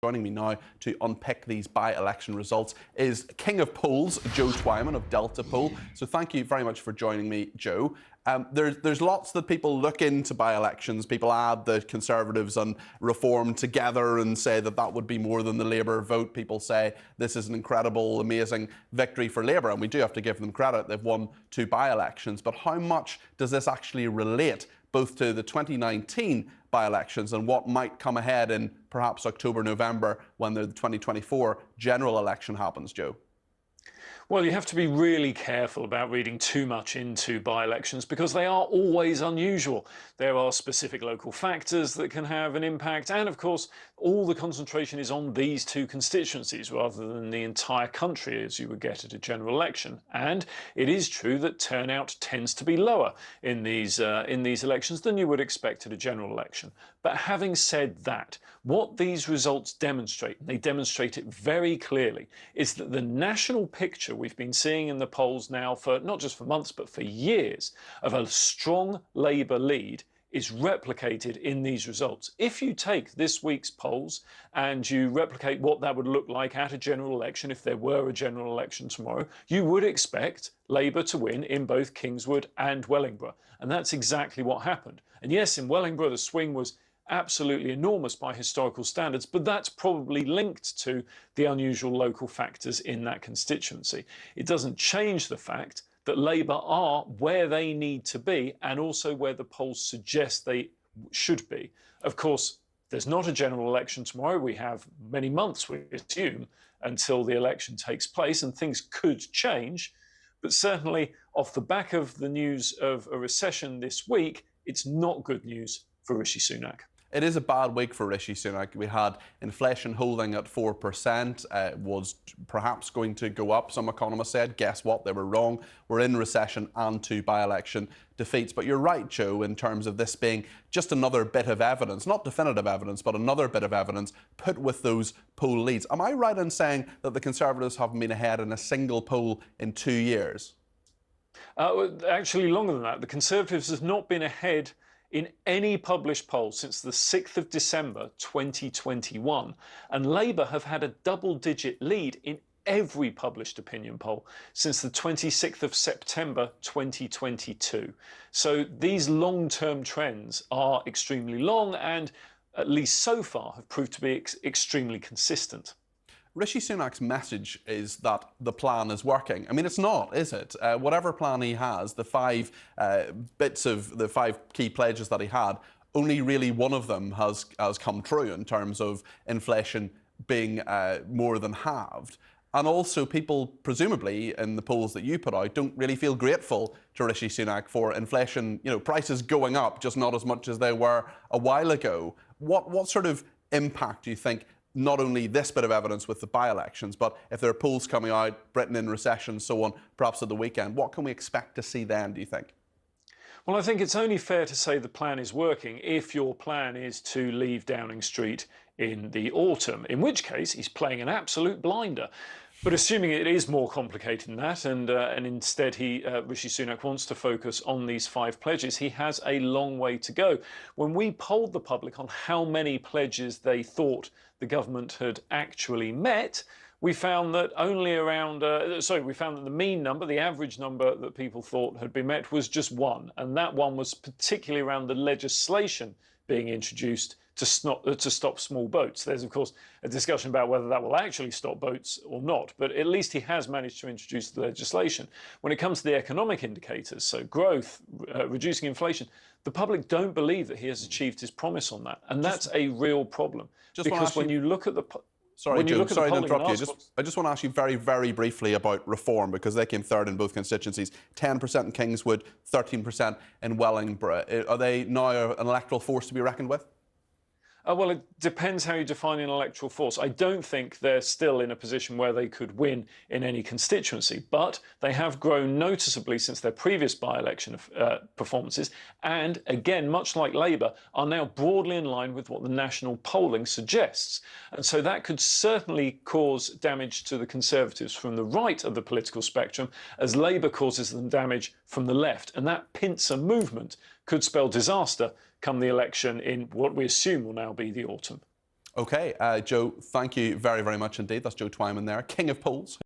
Joining me now to unpick these by-election results is King of Polls, Joe Twyman of Delta Poll. So thank you very much for joining me, Joe. There's lots that people look into by-elections. People add the Conservatives and Reform together and say that that would be more than the Labour vote. People say this is an incredible, amazing victory for Labour, and we do have to give them credit. They've won 2 by-elections. But how much does this actually relate both to the 2019 by-elections and what might come ahead in perhaps October, November, when the 2024 general election happens, Joe? Well, you have to be really careful about reading too much into by-elections because they are always unusual. There are specific local factors that can have an impact, and of course all the concentration is on these 2 constituencies rather than the entire country as you would get at a general election. And it is true that turnout tends to be lower in these elections than you would expect at a general election. But having said that, what these results demonstrate, and they demonstrate it very clearly, is that the national picture we've been seeing in the polls now for not just for months but for years of a strong Labour lead is replicated in these results. If you take this week's polls and you replicate what that would look like at a general election, if there were a general election tomorrow, you would expect Labour to win in both Kingswood and Wellingborough. And that's exactly what happened. And yes, in Wellingborough the swing was absolutely enormous by historical standards, but that's probably linked to the unusual local factors in that constituency. It doesn't change the fact that Labour are where they need to be and also where the polls suggest they should be. Of course, there's not a general election tomorrow. We have many months, we assume, until the election takes place, and things could change. But certainly off the back of the news of a recession this week, it's not good news for Rishi Sunak. It is a bad week for Rishi Sunak. We had inflation holding at 4%. It was perhaps going to go up. Some economists said, guess what? They were wrong. We're in recession and 2 by-election defeats. But you're right, Joe, in terms of this being just another bit of evidence, not definitive evidence, but another bit of evidence put with those poll leads. Am I right in saying that the Conservatives haven't been ahead in a single poll in 2 years? Actually, longer than that. The Conservatives have not been ahead in any published poll since the 6th of December 2021, and Labour have had a double-digit lead in every published opinion poll since the 26th of September 2022. So these long-term trends are extremely long and, at least so far, have proved to be extremely consistent. Rishi Sunak's message is that the plan is working. I mean, it's not, is it? Whatever plan he has, the 5 bits of the 5 key pledges that he had, only really one of them has come true in terms of inflation being more than halved. And also people, presumably, in the polls that you put out, don't really feel grateful to Rishi Sunak for inflation, prices going up, just not as much as they were a while ago. What sort of impact do you think not only this bit of evidence with the by-elections, but if there are polls coming out, Britain in recession, so on, perhaps at the weekend, what can we expect to see then, do you think? Well, I think it's only fair to say the plan is working if your plan is to leave Downing Street in the autumn, in which case he's playing an absolute blinder. But assuming it is more complicated than that, and instead Rishi Sunak wants to focus on these 5 pledges, he has a long way to go. When we polled the public on how many pledges they thought the government had actually met, we found that we found that the mean number, the average number that people thought had been met was just 1, and that one was particularly around the legislation being introduced to stop small boats. There's, of course, a discussion about whether that will actually stop boats or not, but at least he has managed to introduce the legislation. When it comes to the economic indicators, so growth, reducing inflation, the public don't believe that he has achieved his promise on that, and that's a real problem. Because when you look at the... Sorry, Joe, sorry to interrupt you. I just want to ask you very, very briefly about Reform, because they came 3rd in both constituencies. 10% in Kingswood, 13% in Wellingborough. Are they now an electoral force to be reckoned with? Well, it depends how you define an electoral force. I don't think they're still in a position where they could win in any constituency, but they have grown noticeably since their previous by-election performances, and again, much like Labour, are now broadly in line with what the national polling suggests. And so that could certainly cause damage to the Conservatives from the right of the political spectrum, as Labour causes them damage from the left. And that pincer movement could spell disaster come the election in what we assume will now be the autumn. OK, Joe, thank you very, very much indeed. That's Joe Twyman there, king of polls.